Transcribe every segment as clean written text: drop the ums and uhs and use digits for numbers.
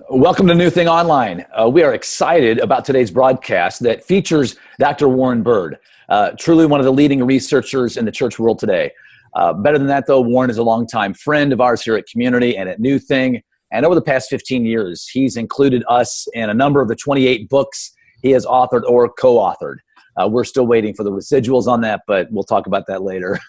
Welcome to NewThing Online. We are excited about today's broadcast that features Dr. Warren Bird, truly one of the leading researchers in the church world today. Better than that, though, Warren is a longtime friend of ours here at Community and at NewThing. And over the past 15 years, he's included us in a number of the 28 books he has authored or co-authored. We're still waiting for the residuals on that, but we'll talk about that later.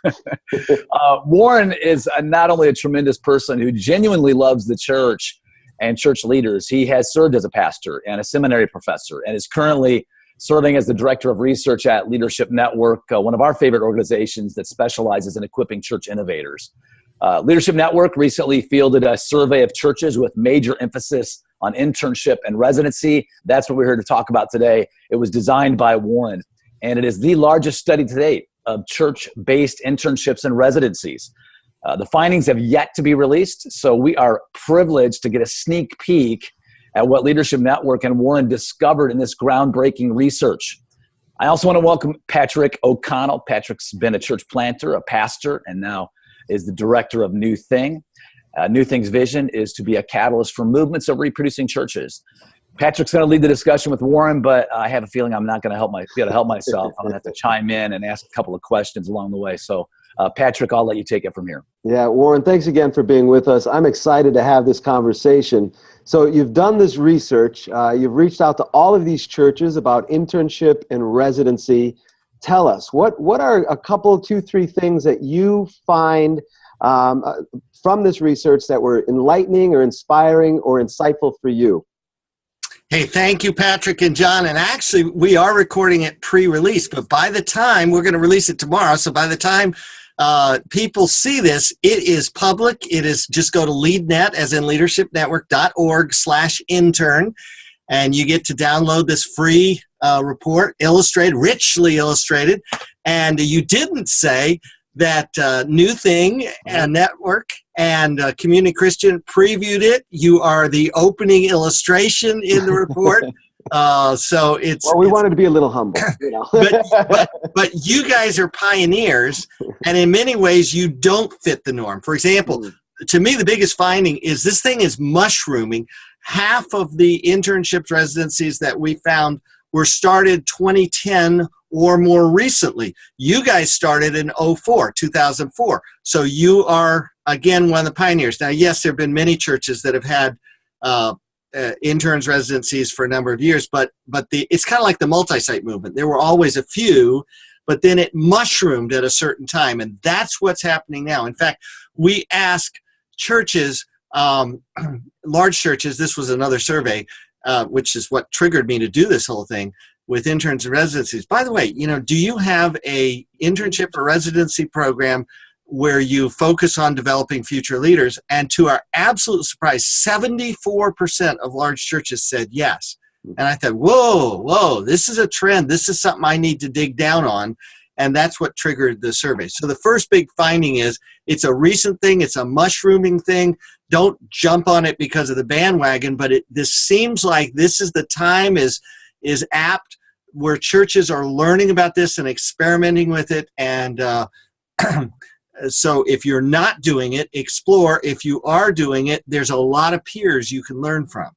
Warren is not only a tremendous person who genuinely loves the church and church leaders. He has served as a pastor and a seminary professor and is currently serving as the director of research at Leadership Network, one of our favorite organizations that specializes in equipping church innovators. Leadership Network recently fielded a survey of churches with major emphasis on internship and residency. That's what we're here to talk about today. It was designed by Warren, and it is the largest study to date of church-based internships and residencies. The findings have yet to be released, so we are privileged to get a sneak peek at what Leadership Network and Warren discovered in this groundbreaking research. I also want to welcome Patrick O'Connell. Patrick's been a church planter, a pastor, and now is the director of NewThing. NewThing's vision is to be a catalyst for movements of reproducing churches. Patrick's going to lead the discussion with Warren, but I have a feeling I'm not going to help myself. I'm going to have to chime in and ask a couple of questions along the way. So, Patrick, I'll let you take it from here. Yeah, Warren, thanks again for being with us. I'm excited to have this conversation. So you've done this research. You've reached out to all of these churches about internship and residency. Tell us, what are a couple, 2, 3 things that you find from this research that were enlightening or inspiring or insightful for you? Hey, thank you, Patrick and John. And actually, we are recording it pre-release, but by the time, we're going to release it tomorrow, so by the time people see this, it is public. It is, just go to LeadNet, as in leadershipnetwork.org/intern, and you get to download this free report, illustrated, richly illustrated. And you didn't say that NewThing Network and Community Christian previewed it. You are the opening illustration in the report. So it's... Well, we wanted to be a little humble, you know. but you guys are pioneers, and in many ways you don't fit the norm. For example, to me, the biggest finding is this thing is mushrooming. Half of the internships residencies that we found were started 2010 or more recently. You guys started in 2004. So you are, again, one of the pioneers. Now, yes, there have been many churches that have had interns residencies for a number of years, but it's kind of like the multi-site movement. There were always a few, but then it mushroomed at a certain time, and that's what's happening now. In fact, we ask churches, large churches, this was another survey, which is what triggered me to do this whole thing with interns and residencies. By the way, do you have a internship or residency program where you focus on developing future leaders? And to our absolute surprise, 74% of large churches said yes. And I thought, whoa, this is a trend. This is something I need to dig down on. And that's what triggered the survey. So the first big finding is it's a recent thing. It's a mushrooming thing. Don't jump on it because of the bandwagon, but this seems like this is the time is apt where churches are learning about this and experimenting with it. And so if you're not doing it, explore. If you are doing it, there's a lot of peers you can learn from.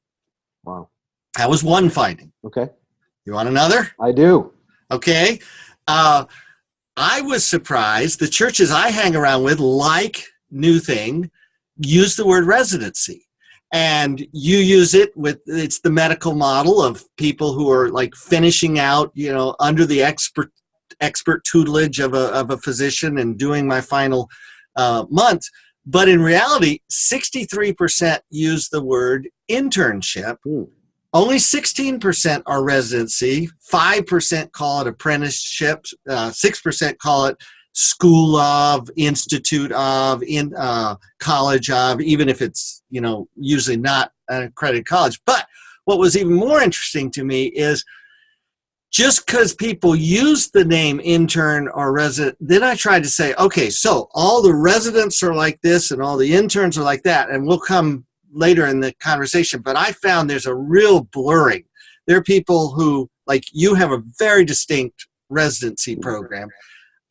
Wow. That was one finding. Okay. You want another? I do. Okay. I was surprised. The churches I hang around with, like NewThing, use the word residency. And you use it it's the medical model of people who are like finishing out, under the expert tutelage of a physician and doing my final month. But in reality, 63% use the word internship. Only 16% are residency. 5% call it apprenticeship. 6% call it school of, institute of, college of, even if it's, usually not an accredited college. But what was even more interesting to me is just because people use the name intern or resident, then I tried to say, okay, so all the residents are like this and all the interns are like that, and we'll come later in the conversation. But I found there's a real blurring. There are people who, like you, have a very distinct residency program.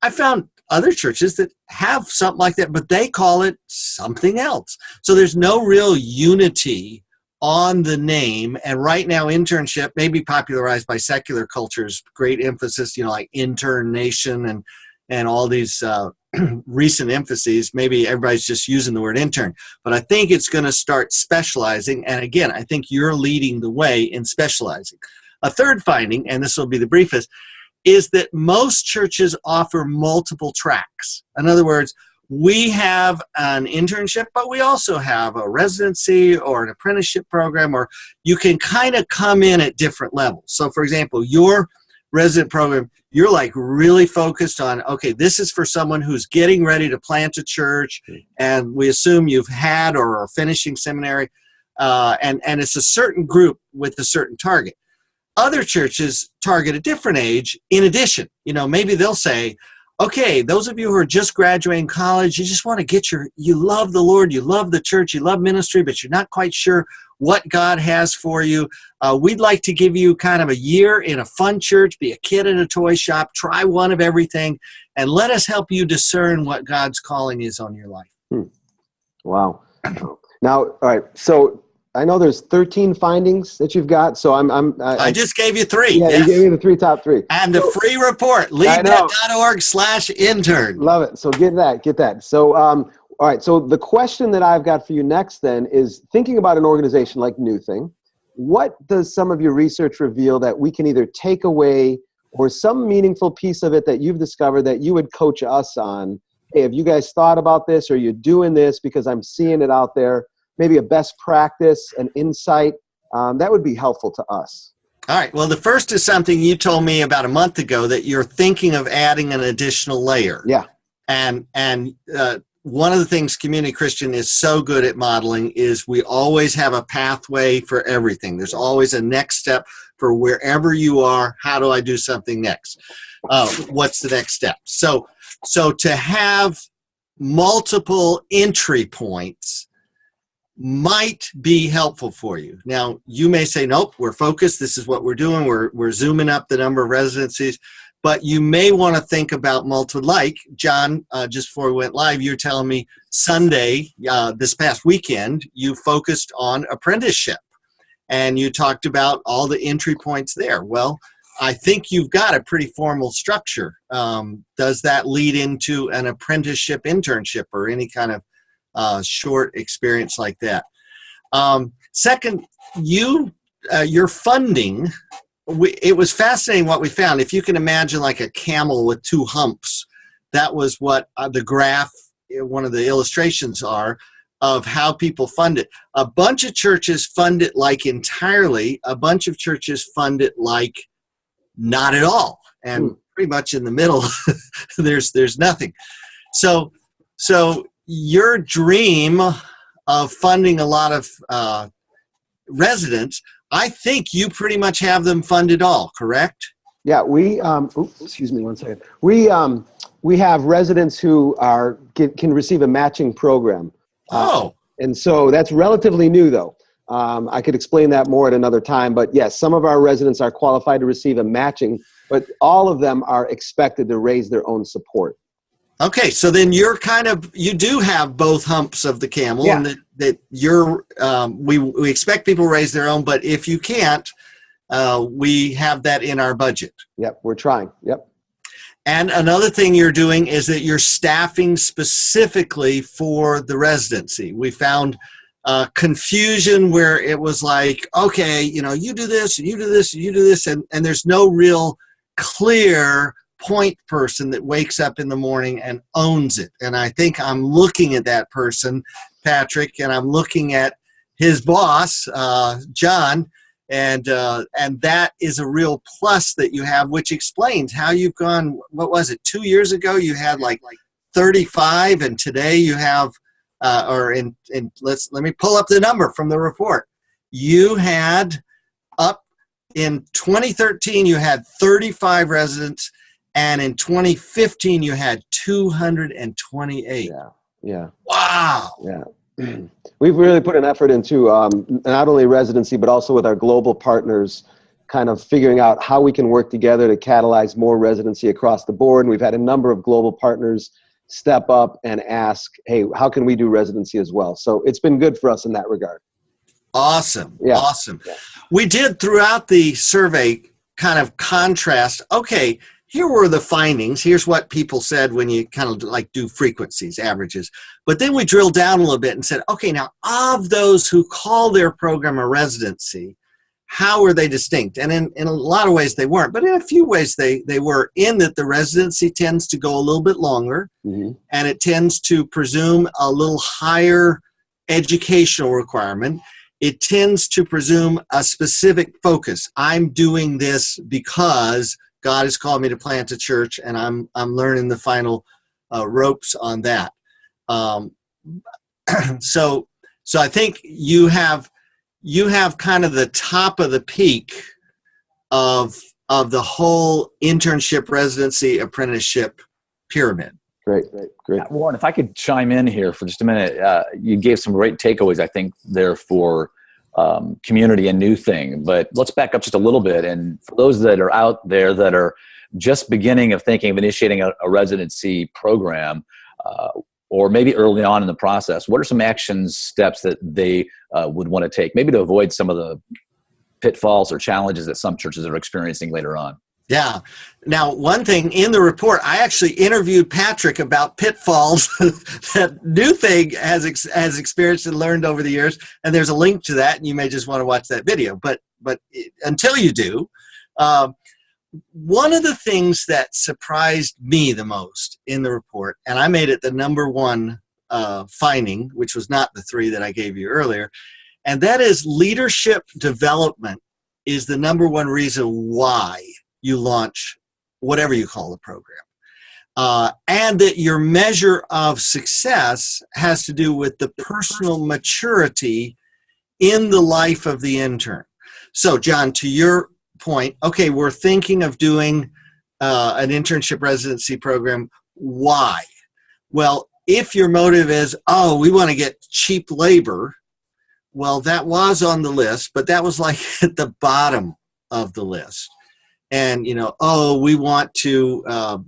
I found other churches that have something like that, but they call it something else. So there's no real unity on the name. And right now, internship may be popularized by secular cultures, great emphasis, like intern nation and all these recent emphases. Maybe everybody's just using the word intern. But I think it's going to start specializing. And again, I think you're leading the way in specializing. A third finding, and this will be the briefest, is that most churches offer multiple tracks. In other words, we have an internship, but we also have a residency or an apprenticeship program, or you can kind of come in at different levels. So, for example, your resident program, you're like really focused on, okay, this is for someone who's getting ready to plant a church, and we assume you've had or are finishing seminary, and it's a certain group with a certain target. Other churches target a different age in addition. Maybe they'll say, okay, those of you who are just graduating college, you just want to get you love the Lord, you love the church, you love ministry, but you're not quite sure what God has for you. We'd like to give you kind of a year in a fun church, be a kid in a toy shop, try one of everything, and let us help you discern what God's calling is on your life. Wow. Now, all right, so I know there's 13 findings that you've got, so I just gave you 3. Yeah, yes. You gave me the top 3. And the free report, leadnet.org/intern. Love it. So get that. So, all right, so the question that I've got for you next then is, thinking about an organization like NewThing, what does some of your research reveal that we can either take away, or some meaningful piece of it that you've discovered that you would coach us on? Hey, have you guys thought about this? Or are you doing this because I'm seeing it out there? Maybe a best practice, an insight, that would be helpful to us. All right. Well, the first is something you told me about a month ago, that you're thinking of adding an additional layer. Yeah. And one of the things Community Christian is so good at modeling is we always have a pathway for everything. There's always a next step for wherever you are. How do I do something next? What's the next step? So to have multiple entry points might be helpful for you. Now, you may say, nope, we're focused. This is what we're doing. We're zooming up the number of residencies. But you may want to think about multiple, like, John, just before we went live, you were telling me Sunday, this past weekend, you focused on apprenticeship. And you talked about all the entry points there. Well, I think you've got a pretty formal structure. Does that lead into an apprenticeship internship or any kind of short experience like that? Second, your funding, it was fascinating what we found. If you can imagine like a camel with 2 humps, that was what the graph, one of the illustrations are of how people fund it. A bunch of churches fund it like entirely. A bunch of churches fund it like not at all. And pretty much in the middle, there's nothing. So your dream of funding a lot of residents, I think you pretty much have them funded all, correct? Yeah, excuse me one second. We have residents who can receive a matching program. And so that's relatively new, though. I could explain that more at another time. But yes, some of our residents are qualified to receive a matching, but all of them are expected to raise their own support. Okay, so then you do have both humps of the camel, yeah. And that you're, we expect people to raise their own, but if you can't, we have that in our budget. Yep, we're trying, yep. And another thing you're doing is that you're staffing specifically for the residency. We found confusion where it was like, okay, you do this, and you do this, and you do this, and there's no real clear point person that wakes up in the morning and owns it. And I think I'm looking at that person, Patrick, and I'm looking at his boss, John, and that is a real plus that you have, which explains how you've gone. What was it? 2 years ago you had like 35, and today you have, let me pull up the number from the report. You had up in 2013 you had 35 residents. And in 2015, you had 228. Yeah. Wow. Yeah. We've really put an effort into not only residency, but also with our global partners, kind of figuring out how we can work together to catalyze more residency across the board. And we've had a number of global partners step up and ask, hey, how can we do residency as well? So it's been good for us in that regard. Awesome. Yeah. Awesome. Yeah. We did throughout the survey kind of contrast. Okay, here were the findings. Here's what people said when you kind of like do frequencies, averages. But then we drilled down a little bit and said, okay, now of those who call their program a residency, how are they distinct? And in a lot of ways they weren't, but in a few ways they were, in that the residency tends to go a little bit longer, and it tends to presume a little higher educational requirement. It tends to presume a specific focus. I'm doing this because God has called me to plant a church, and I'm learning the final ropes on that. So I think you have kind of the top of the peak of the whole internship, residency, apprenticeship pyramid. Great. Warren, if I could chime in here for just a minute, you gave some great takeaways, I think, there for community and NewThing. But let's back up just a little bit. And for those that are out there that are just beginning of thinking of initiating a residency program, or maybe early on in the process, what are some action steps that they would want to take, maybe to avoid some of the pitfalls or challenges that some churches are experiencing later on? Yeah. Now, one thing in the report, I actually interviewed Patrick about pitfalls that NewThing has experienced and learned over the years, and there's a link to that, and you may just want to watch that video. But until you do, one of the things that surprised me the most in the report, and I made it the number one finding, which was not the 3 that I gave you earlier, and that is leadership development is the number one reason why you launch whatever you call the program. And that your measure of success has to do with the personal maturity in the life of the intern. So, John, to your point, okay, we're thinking of doing an internship residency program. Why? Well, if your motive is, oh, we want to get cheap labor, well, that was on the list, but that was like at the bottom of the list. And, we want to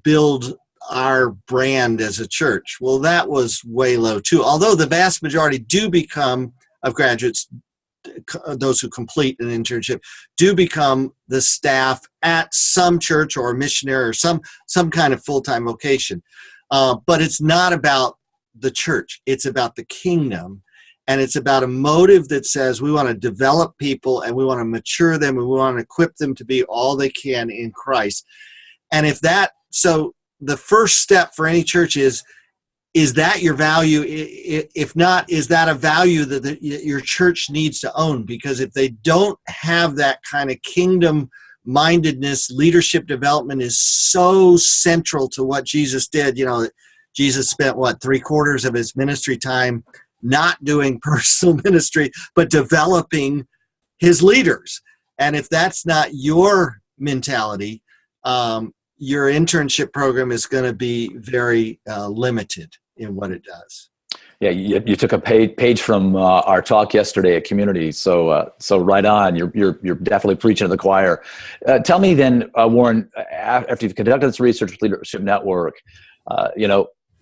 build our brand as a church. Well, that was way low too. Although the vast majority do become, of graduates, those who complete an internship, do become the staff at some church or a missionary or some kind of full-time vocation. But it's not about the church. It's about the kingdom. And it's about a motive that says we want to develop people and we want to mature them and we want to equip them to be all they can in Christ. And so the first step for any church is that your value? If not, is that a value that your church needs to own? Because if they don't have that kind of kingdom mindedness, leadership development is so central to what Jesus did. Jesus spent 3/4 of his ministry time not doing personal ministry, but developing his leaders. And if that's not your mentality, your internship program is going to be very limited in what it does. Yeah, you took a page from our talk yesterday at Community. So right on. You're definitely preaching to the choir. Tell me then, Warren, after you've conducted this research with Leadership Network,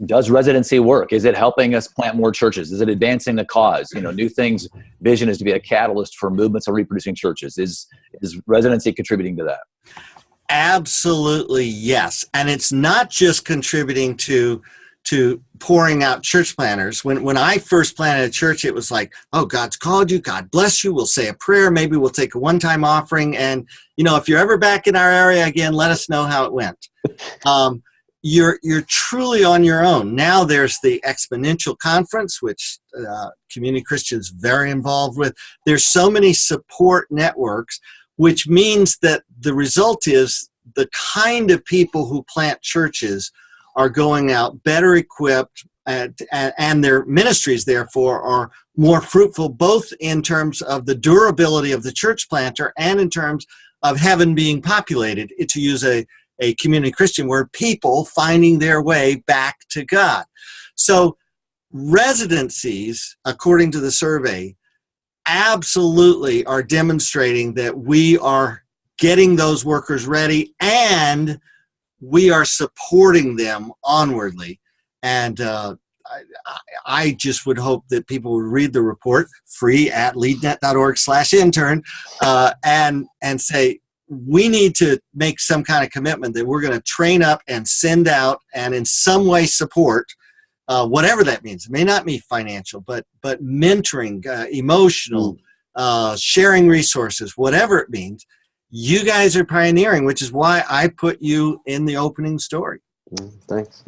does residency work? Is it helping us plant more churches? Is it advancing the cause? NewThing's vision is to be a catalyst for movements of reproducing churches. Is residency contributing to that? Absolutely, yes. And it's not just contributing to pouring out church planners. When I first planted a church, it was like, oh, God's called you. God bless you. We'll say a prayer. Maybe we'll take a one-time offering. And, if you're ever back in our area again, let us know how it went. You're truly on your own. Now there's the Exponential Conference, which Community Christian's very involved with. There's so many support networks, which means that the result is the kind of people who plant churches are going out better equipped, and their ministries, therefore, are more fruitful, both in terms of the durability of the church planter and in terms of heaven being populated, to use a Community Christian word, people finding their way back to God. So residencies, according to the survey, absolutely are demonstrating that we are getting those workers ready and we are supporting them onwardly. And I just would hope that people would read the report, free at leadnet.org/intern, and say, we need to make some kind of commitment that we're going to train up and send out and in some way support, whatever that means. It may not be financial, but mentoring, emotional, sharing resources, whatever it means. You guys are pioneering, which is why I put you in the opening story. Thanks.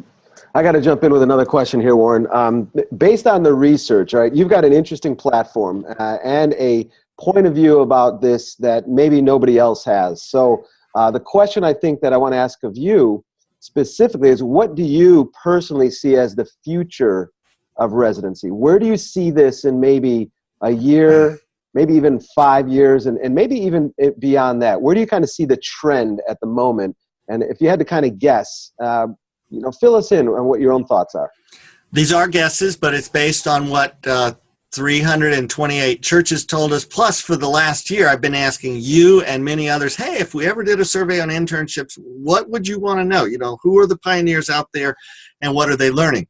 I got to jump in with another question here, Warren. Based on the research, right, you've got an interesting platform and a point of view about this that maybe nobody else has. So the question I think that I want to ask of you specifically is, what do you personally see as the future of residency? Where do you see this in maybe a year, maybe even 5 years, and maybe even beyond that? Where do you kind of see the trend at the moment? And if you had to kind of guess, fill us in on what your own thoughts are. These are guesses, but it's based on what 328 churches told us. Plus, for the last year, I've been asking you and many others, hey, if we ever did a survey on internships, what would you want to know? Who are the pioneers out there and what are they learning?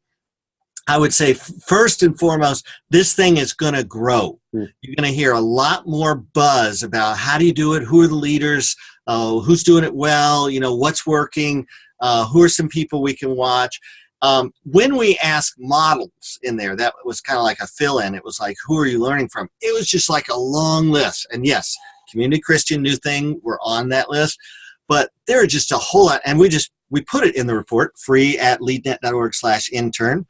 I would say, first and foremost, this thing is going to grow. You're going to hear a lot more buzz about how do you do it, who are the leaders, who's doing it well, what's working, who are some people we can watch. When we ask models in there, that was kind of like a fill-in. It was like, who are you learning from? It was just like a long list. And yes, Community Christian, NewThing were on that list. But there are just a whole lot. And we put it in the report, free at leadnet.org/intern.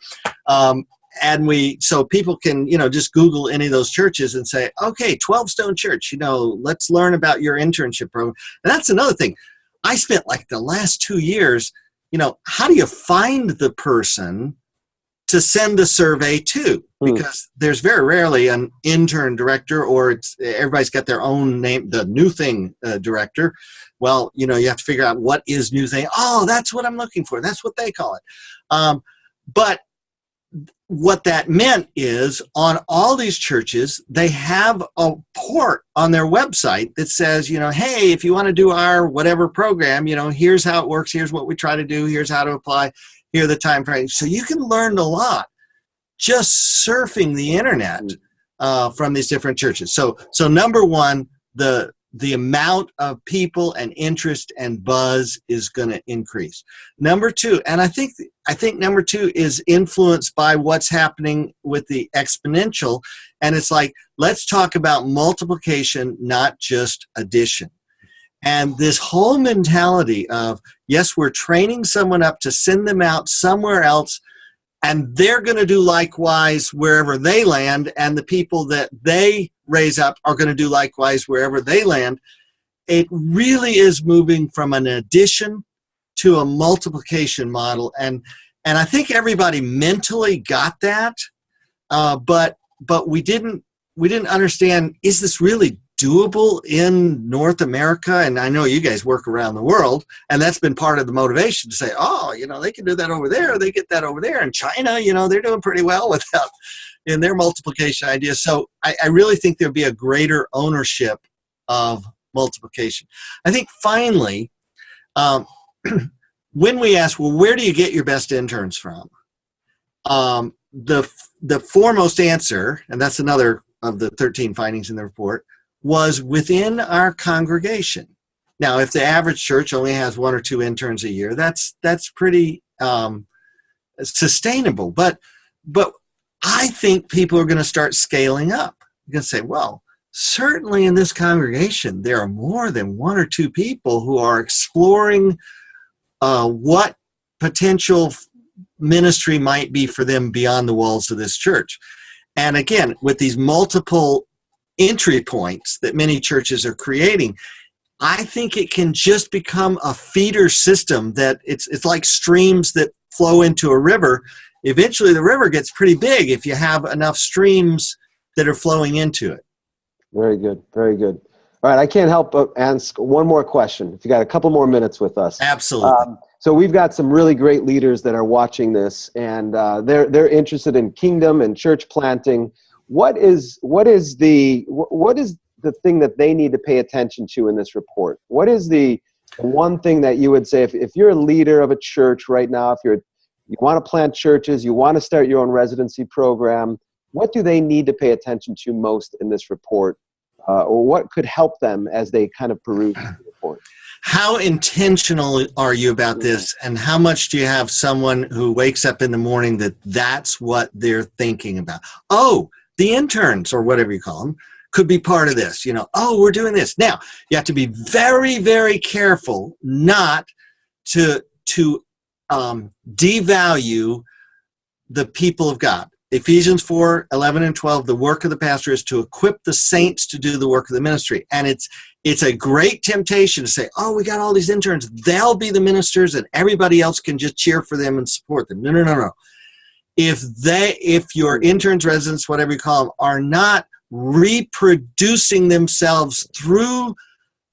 So people can, just Google any of those churches and say, okay, 12 Stone Church, let's learn about your internship program. And that's another thing. I spent like the last 2 years, how do you find the person to send a survey to? Because there's very rarely an intern director, or everybody's got their own name, the NewThing director. Well, you have to figure out what is NewThing. Oh, that's what I'm looking for. That's what they call it. But what that meant is, on all these churches, they have a port on their website that says, hey, if you want to do our whatever program, here's how it works, here's what we try to do, here's how to apply, here are the time frames. So you can learn a lot just surfing the internet from these different churches. So number one, the amount of people and interest and buzz is going to increase. Number two, and I think number two is influenced by what's happening with the exponential. And it's like, let's talk about multiplication, not just addition. And this whole mentality of, yes, we're training someone up to send them out somewhere else, and they're going to do likewise wherever they land, and the people that they raise up are going to do likewise wherever they land. It really is moving from an addition to a multiplication model, and I think everybody mentally got that, but we didn't understand, is this really doable in North America? And I know you guys work around the world, and that's been part of the motivation to say, oh, they can do that over there, they get that over there. And China, they're doing pretty well with that in their multiplication ideas. So I really think there'll be a greater ownership of multiplication. I think finally, when we ask, well, where do you get your best interns from? The foremost answer, and that's another of the 13 findings in the report, was within our congregation. Now, if the average church only has 1 or 2 interns a year, that's pretty sustainable. But I think people are going to start scaling up. You're going to say, well, certainly in this congregation, there are more than 1 or 2 people who are exploring what potential ministry might be for them beyond the walls of this church. And again, with these multiple entry points that many churches are creating, I think it can just become a feeder system that it's like streams that flow into a river. Eventually the river gets pretty big if you have enough streams that are flowing into it. Very good. Very good. All right. I can't help but ask one more question, if you got a couple more minutes with us. Absolutely. So we've got some really great leaders that are watching this, and they're interested in kingdom and church planting. What is the thing that they need to pay attention to in this report? What is the one thing that you would say, if you're a leader of a church right now, if you're you want to plant churches, you want to start your own residency program. What do they need to pay attention to most in this report? Or what could help them as they kind of peruse the report? How intentional are you about this, and how much do you have someone who wakes up in the morning that's what they're thinking about? Oh, the interns, or whatever you call them, could be part of this. Oh, we're doing this. Now, you have to be very, very careful not to devalue the people of God. Ephesians 4:11 and 12, the work of the pastor is to equip the saints to do the work of the ministry. And it's a great temptation to say, oh, we got all these interns, they'll be the ministers and everybody else can just cheer for them and support them. No. If your interns, residents, whatever you call them, are not reproducing themselves through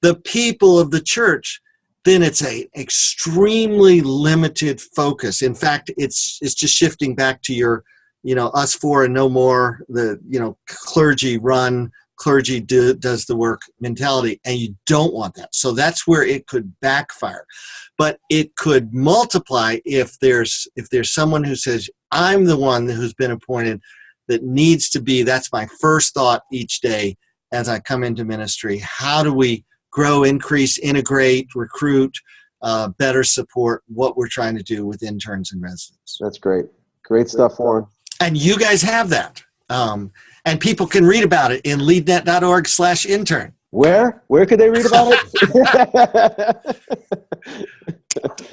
the people of the church, then it's a extremely limited focus. In fact, it's just shifting back to your us four and no more, the clergy does the work mentality, and you don't want that. So that's where it could backfire. But it could multiply if there's someone who says, I'm the one who's been appointed that needs to be, that's my first thought each day as I come into ministry. How do we grow, increase, integrate, recruit, better support what we're trying to do with interns and residents? That's great. Great stuff, Warren. And you guys have that. And people can read about it in leadnet.org/intern. Where could they read about it?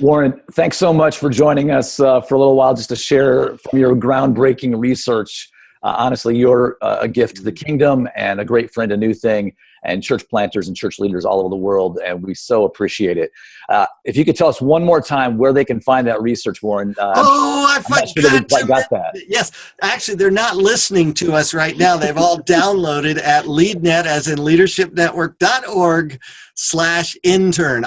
Warren, thanks so much for joining us for a little while just to share from your groundbreaking research. Honestly, you're a gift to the kingdom and a great friend of NewThing and church planters and church leaders all over the world, and we so appreciate it. If you could tell us one more time where they can find that research, Warren. I forgot to got that. Yes, actually, they're not listening to us right now. They've all downloaded at LeadNet, as in leadershipnetwork.org/intern. CERN.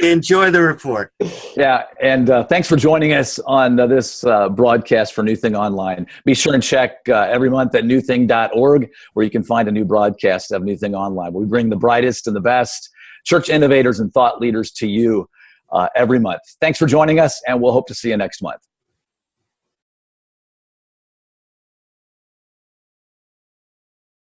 Enjoy the report. Yeah, and thanks for joining us on this broadcast for NewThing Online. Be sure and check every month at newthing.org, where you can find a new broadcast of NewThing Online. We bring the brightest and the best church innovators and thought leaders to you every month. Thanks for joining us, and we'll hope to see you next month.